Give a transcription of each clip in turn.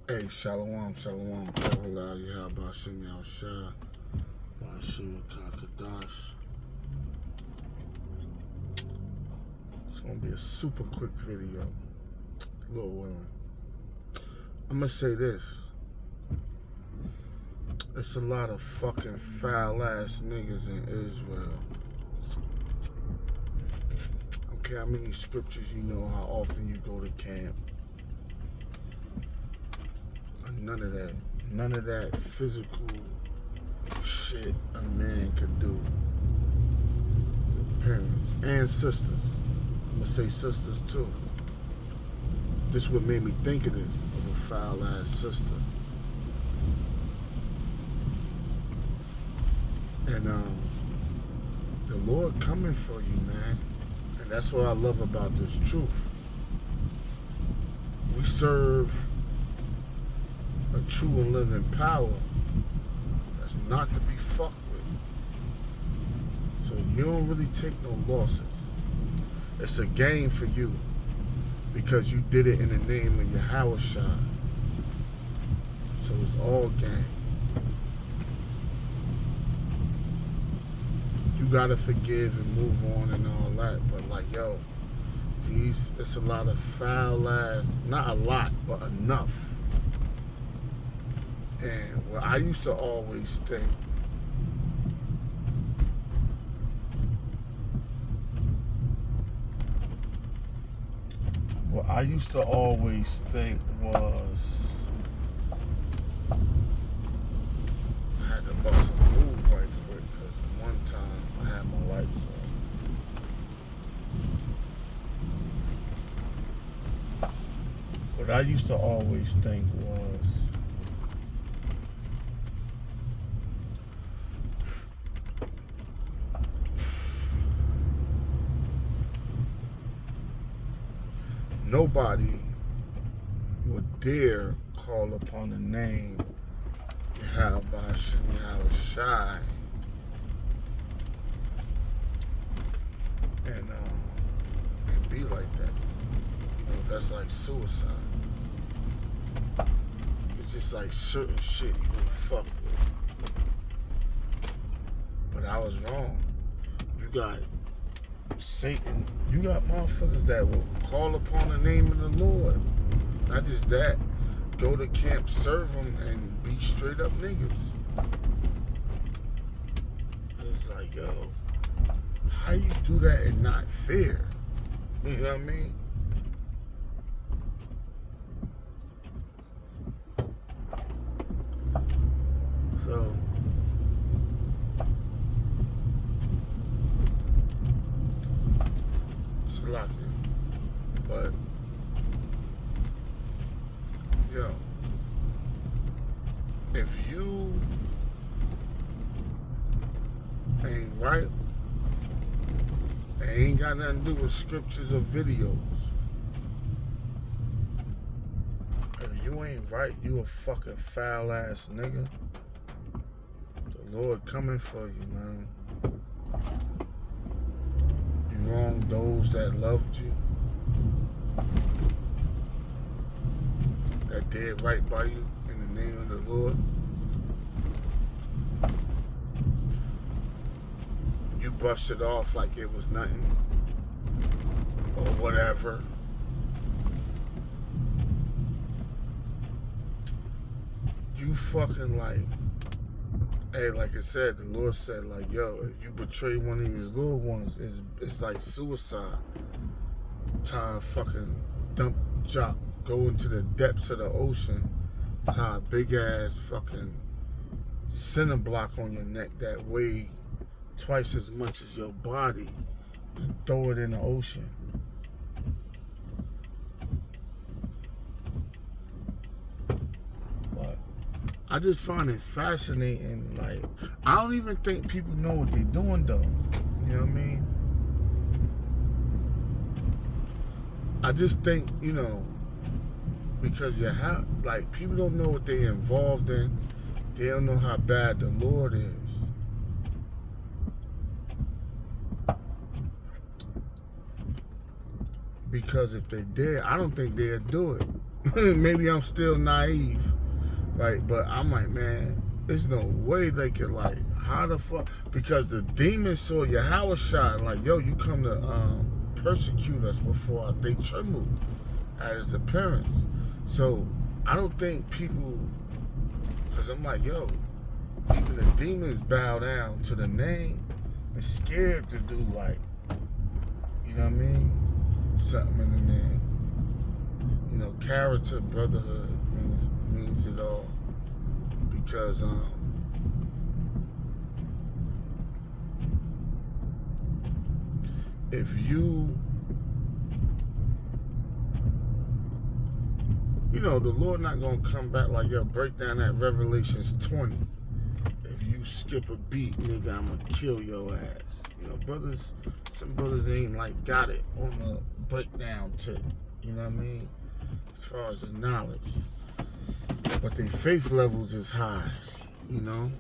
Hey, shalom, shalom. Kohala, Yahaba, Shem Yahushua, Bashim Kakadash. It's gonna be a super quick video. Lord willing. I'm gonna say this. It's a lot of fucking foul ass niggas in Israel. I don't care how many scriptures you know, how often you go to camp. None of that physical shit a man could do. Parents and sisters. I'm gonna say sisters too. This is what made me think of this, of a foul ass sister. And the Lord coming for you, man. And that's what I love about this truth. We serve a true and living power that's not to be fucked with. So you don't really take no losses. It's a game for you because you did it in the name of Yahushua. So it's all game. You gotta forgive and move on and all that, but like, yo, it's a lot of foul ass, not a lot, but enough. And what I used to always think, was, I had to bust a move right quick because one time I had my lights on. What I used to always think was, nobody would dare call upon the name Yahushua and be like that. You know, that's like suicide. It's just like certain shit you don't fuck with. But I was wrong. You got Satan, you got motherfuckers that will call upon the name of the Lord. Not just that, go to camp, serve them, and be straight up niggas. It's like, yo, how you do that and not fear? You know what I mean? So, but yo, if you ain't right, it ain't got nothing to do with scriptures or videos. If you ain't right, you a fucking foul ass nigga. The Lord coming for you, man. You wronged those that loved you, that did right by you in the name of the Lord. You brushed it off like it was nothing or whatever. You fucking like, hey, like I said, the Lord said, like, yo, if you betray one of his little ones, it's like suicide. Tie a fucking drop, go into the depths of the ocean, tie a big ass fucking cinder block on your neck that weigh twice as much as your body and throw it in the ocean. But I just find it fascinating. Like, I don't even think people know what they're doing though. You know what I mean? I just think, you know, because like, people don't know what they're involved in. They don't know how bad the Lord is. Because if they did, I don't think they'd do it. Maybe I'm still naive, right? But I'm like, man, there's no way they could, like, how the fuck? Because the demons saw Yahweh shot, like, yo, you come to persecute us before they trembled at his appearance. So I don't think people, because I'm like, yo, even the demons bow down to the name and scared to do, like, you know what I mean? Something in the name. You know, character, brotherhood means it all. Because if you know, the Lord not gonna come back like, yo, break down that Revelations 20. If you skip a beat, nigga, I'm gonna kill your ass. You know, some brothers ain't like got it on the breakdown tip. You know what I mean? As far as the knowledge. But their faith levels is high, you know?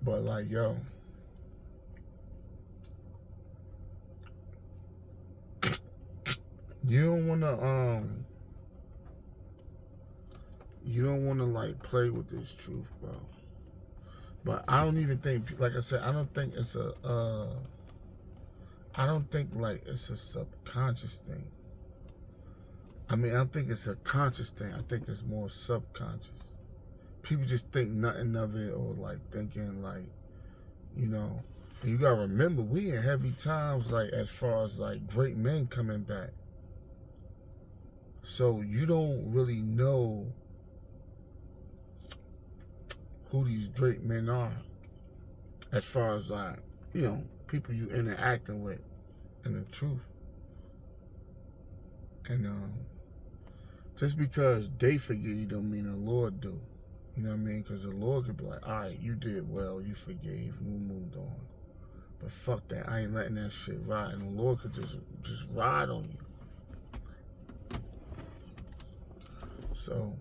But like, yo, you don't wanna like play with this truth, bro. But I don't even think, like I said, I don't think it's I don't think like it's a subconscious thing. I mean, I don't think it's a conscious thing. I think it's more subconscious. People just think nothing of it, or like thinking like, you know. And you gotta remember, we in heavy times, like as far as like great men coming back. So you don't really know who these great men are, as far as like, you know, people you interacting with, and the truth. And just because they forgive you don't mean the Lord do. You know what I mean? Because the Lord could be like, all right, you did well, you forgave, we moved on. But fuck that, I ain't letting that shit ride. And the Lord could just ride on you. So,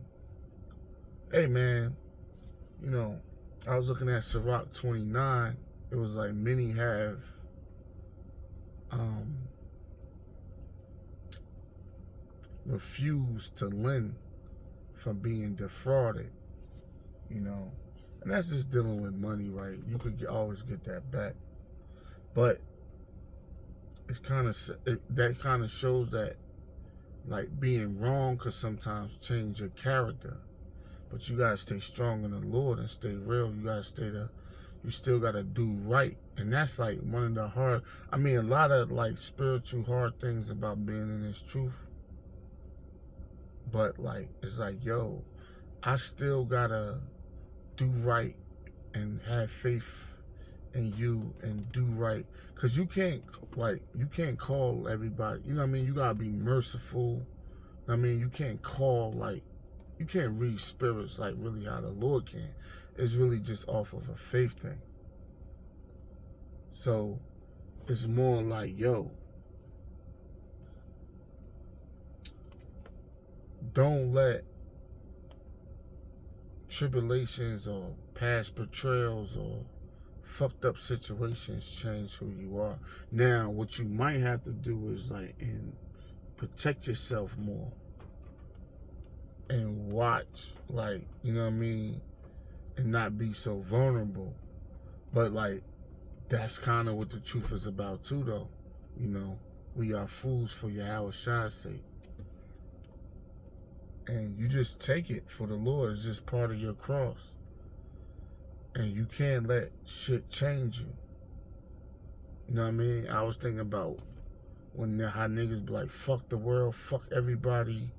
hey man, you know, I was looking at Sirach 29. It was like many have refused to lend from being defrauded, you know. And that's just dealing with money, right? You could always get that back. But it's that kind of shows that like being wrong could sometimes change your character. But you gotta stay strong in the Lord and stay real. You still gotta do right. And that's like one of the hard, I mean, a lot of like spiritual hard things about being in this truth. But like, it's like, yo, I still gotta do right and have faith in you and do right. Cause you can't call everybody, you know what I mean? You gotta be merciful. I mean, you can't read spirits like really how the Lord can. It's really just off of a faith thing. So it's more like, yo, don't let tribulations or past betrayals or fucked up situations change who you are. Now, what you might have to do is like and protect yourself more and watch, like, you know what I mean, and not be so vulnerable. But like, that's kind of what the truth is about too, though. You know, we are fools for Yahweh Shai's sake. And you just take it for the Lord. It's just part of your cross. And you can't let shit change you. You know what I mean? I was thinking about how niggas be like, fuck the world, fuck everybody.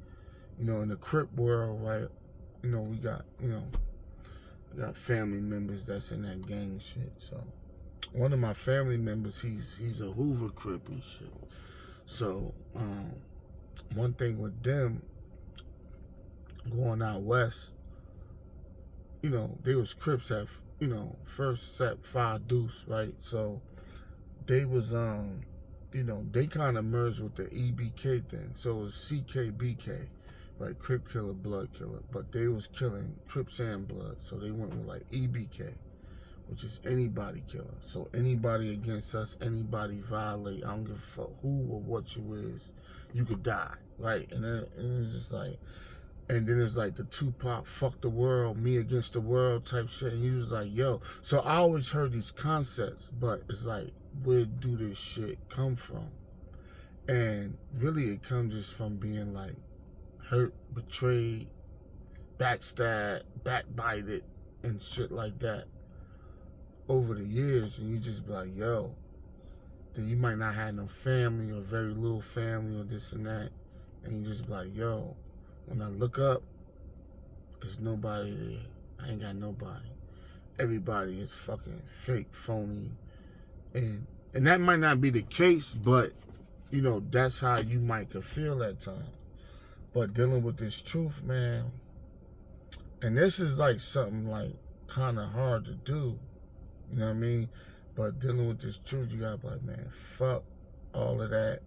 You know, in the Crip world, right? You know, we got family members that's in that gang shit. So one of my family members, he's a Hoover Crip and shit. So one thing with them going out west, you know, they was Crips at, you know, first set 5 Deuce, right? So they was you know, they kind of merged with the EBK thing. So it was CKBK, right? Crip killer, blood killer. But they was killing Crips and blood. So they went with like EBK, which is anybody killer. So anybody against us, anybody violate, I don't give a fuck who or what you is, you could die, right? And it's just like, and then it's like the Tupac "fuck the world, me against the world" type shit. And he was like, yo. So I always heard these concepts, but it's like, where do this shit come from? And really, it comes just from being like hurt, betrayed, backstabbed, backbited, and shit like that over the years. And you just be like, yo. Then you might not have no family or very little family or this and that. And you just be like, yo, when I look up, there's nobody there. I ain't got nobody. Everybody is fucking fake, phony. And and that might not be the case, but you know, that's how you might could feel at times. But dealing with this truth, man, and this is like something like kind of hard to do, you know what I mean? But dealing with this truth, you gotta be like, man, fuck all of that.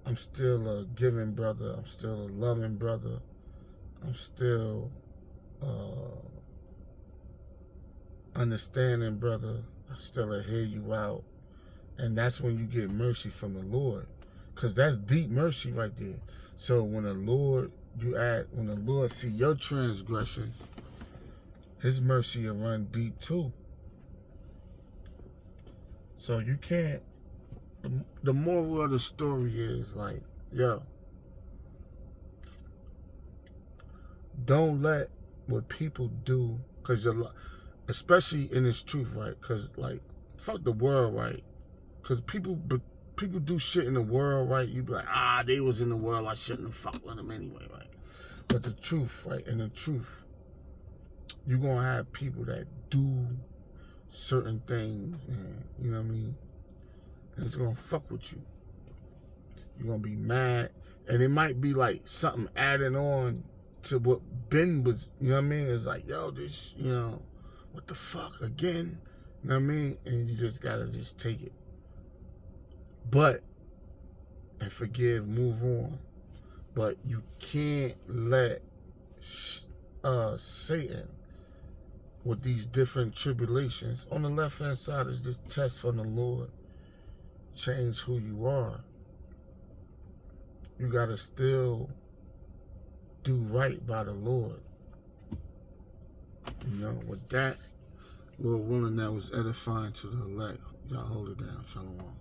I'm still a giving brother. I'm still a loving brother. I'm still understanding brother. I still hear you out. And that's when you get mercy from the Lord. Because that's deep mercy right there. So when the Lord, when the Lord see your transgressions, his mercy will run deep too. So you can't, the moral of the story is like, yo, don't let what people do, because especially in this truth, right? Because like, fuck the world, right? Because people do shit in the world, right? You be like, they was in the world, I shouldn't have fucked with them anyway, right? But the truth, right? In the truth, you're gonna have people that do certain things, and you know what I mean? And it's gonna fuck with you. You're gonna be mad, and it might be like something adding on to what Ben was, you know what I mean? It's like, yo, this, you know, what the fuck again? You know what I mean? And you just gotta just take it. But, and forgive, move on. But you can't let Satan, with these different tribulations, on the left hand side is this test from the Lord, change who you are. You gotta still do right by the Lord. You know, with that, Lord willing, that was edifying to the elect. Y'all hold it down. Shalom.